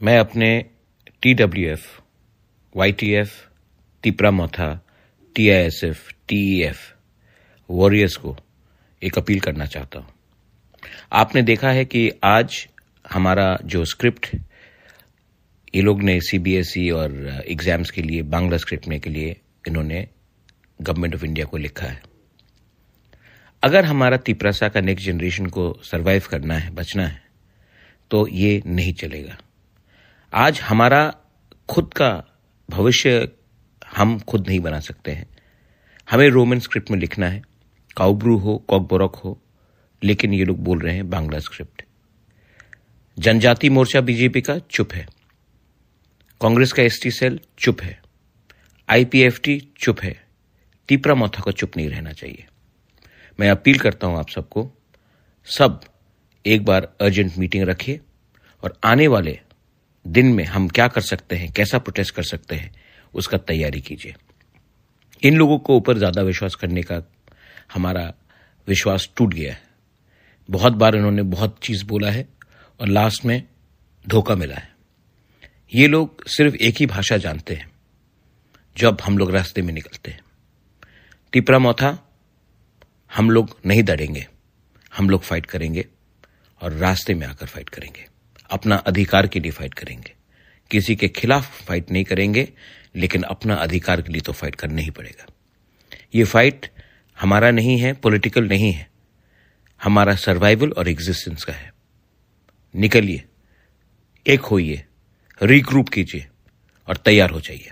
मैं अपने TWF, YTF, तिपरामोथा, TISF, TEF warriors को एक अपील करना चाहता हूं। आपने देखा है कि आज हमारा जो स्क्रिप्ट ये लोग ने CBSE और एग्जाम्स के लिए बांग्ला स्क्रिप्ट में के लिए इन्होंने गवर्नमेंट ऑफ इंडिया को लिखा है। अगर हमारा तिपरासा का नेक्स्ट जनरेशन को सरवाइव करना है, बचना है, तो ये नहीं चलेगा। आज हमारा खुद का भविष्य हम खुद नहीं बना सकते हैं। हमें रोमन स्क्रिप्ट में लिखना है, काउब्रू हो, कॉकबोरक हो, लेकिन ये लोग बोल रहे हैं बांग्ला स्क्रिप्ट। जनजाति मोर्चा बीजेपी का चुप है, कांग्रेस का ST सेल चुप है, IPFT चुप है, तिपरामोथा को चुप नहीं रहना चाहिए। मैं अपील करता हूं आप सबको, सब एक बार अर्जेंट मीटिंग रखिए और आने वाले दिन में हम क्या कर सकते हैं, कैसा प्रोटेस्ट कर सकते हैं, उसका तैयारी कीजिए। इन लोगों को ऊपर ज्यादा विश्वास करने का हमारा विश्वास टूट गया है। बहुत बार इन्होंने बहुत चीज बोला है और लास्ट में धोखा मिला है। ये लोग सिर्फ एक ही भाषा जानते हैं जब हम लोग रास्ते में निकलते हैं। तिपरामोथा हम लोग नहीं डरेंगे, हम लोग फाइट करेंगे और रास्ते में आकर फाइट करेंगे, अपना अधिकार के लिए फाइट करेंगे। किसी के खिलाफ फाइट नहीं करेंगे, लेकिन अपना अधिकार के लिए तो फाइट करना ही पड़ेगा। ये फाइट हमारा नहीं है, पॉलिटिकल नहीं है, हमारा सर्वाइवल और एग्जिस्टेंस का है। निकलिए, एक होइए, रिग्रुप कीजिए और तैयार हो जाइए।